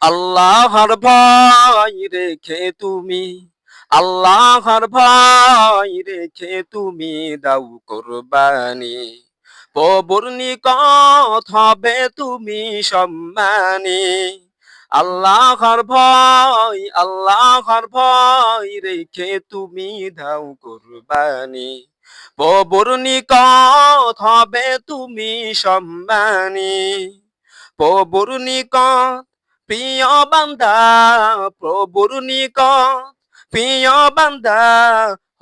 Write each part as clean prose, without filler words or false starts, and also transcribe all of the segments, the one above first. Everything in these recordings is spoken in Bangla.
আল্লাহর ভয় রেখে তুমি, আল্লাহর ভয় রেখে তুমি দাও কুরবানি। প্রভুর নিকট হবে তুমি সম্মানী। আল্লাহর ভয় রেখে তুমি দাও কুরবানি। প্রভুর নিকট হবে তুমি সম্মানী। প্রভুর নিকট প্রিয় বান্দা, প্রভুর নিকট প্রিয় বান্দা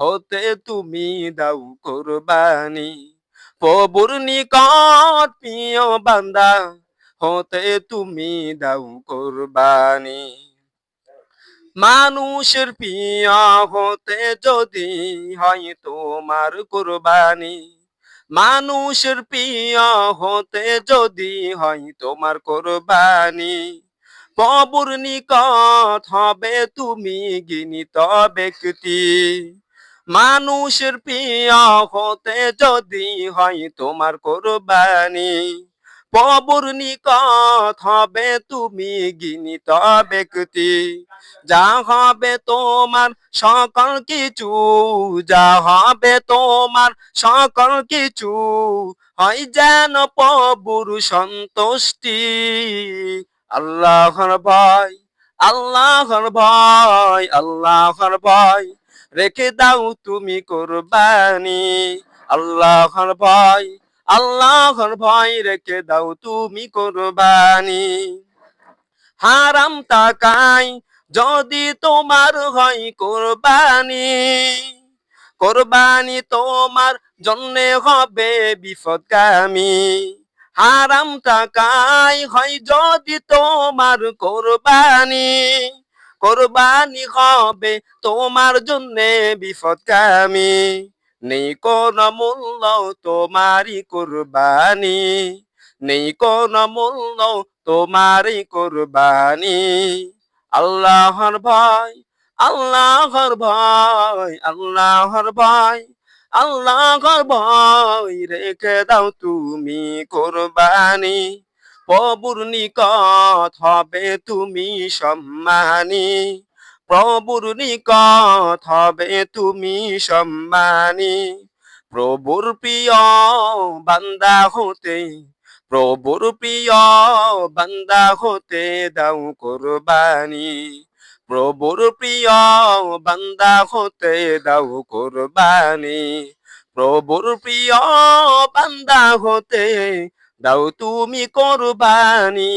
হতে তুমি দাও কুরবানি। প্রভুর নিকট প্রিয় বান্দা হতে তুমি দাও কুরবানি। মানুষের প্রিয় হতে যদি হয় তোমার কুরবানি, মানুষের প্রিয় হতে যদি হয় তোমার কুরবানি, প্রভুর নিকট হবে তুমি ঘৃণিত ব্যক্তি। মানুষের প্রিয় হতে যদি হয় তোমার কুরবানি, প্রভুর নিকট হবে তুমি ঘৃণিত ব্যক্তি। যা হবে তোমার সকল কিছু, যা হবে তোমার সকল কিছু হয় যেন প্রভুর সন্তুষ্টি। আল্লাহর ভয়, আল্লাহর ভয়, আল্লাহর ভয় রেখে দাও তুমি কুরবানি। আল্লাহর ভয়, আল্লাহর ভয় রেখে দাও তুমি কুরবানি। হারাম টাকায় যদি তোমার হয় কোরবানি, কোরবানি তোমার জন্যে হবে বিপদগামী। হারাম টাকায় হয় যদি তোমার কোরবানি, কোরবানি হবে তোমার জন্যে বিপদগামী। নেই কোন মূল্য তোমারই কোরবানি, নেই কোন মূল্য তোমারই কোরবানি। আল্লাহর ভয়, আল্লাহর ভয়, আল্লাহর ভয়, আল্লাহর ভয় রেখে দাও তুমি কোরবানি। প্রভুর নিকট হবে তুমি সম্মানী, প্রভুর নিকট হবে তুমি সম্মানী। প্রভুর প্রিয় বান্দা হতে, প্রভুর প্রিয় বান্দা হতে দাও কুরবানি। প্রভুর প্রিয় বান্দা হতে দাও কুরবানি। প্রভুর প্রিয় বান্দা হতে দাও তুমি কুরবানি।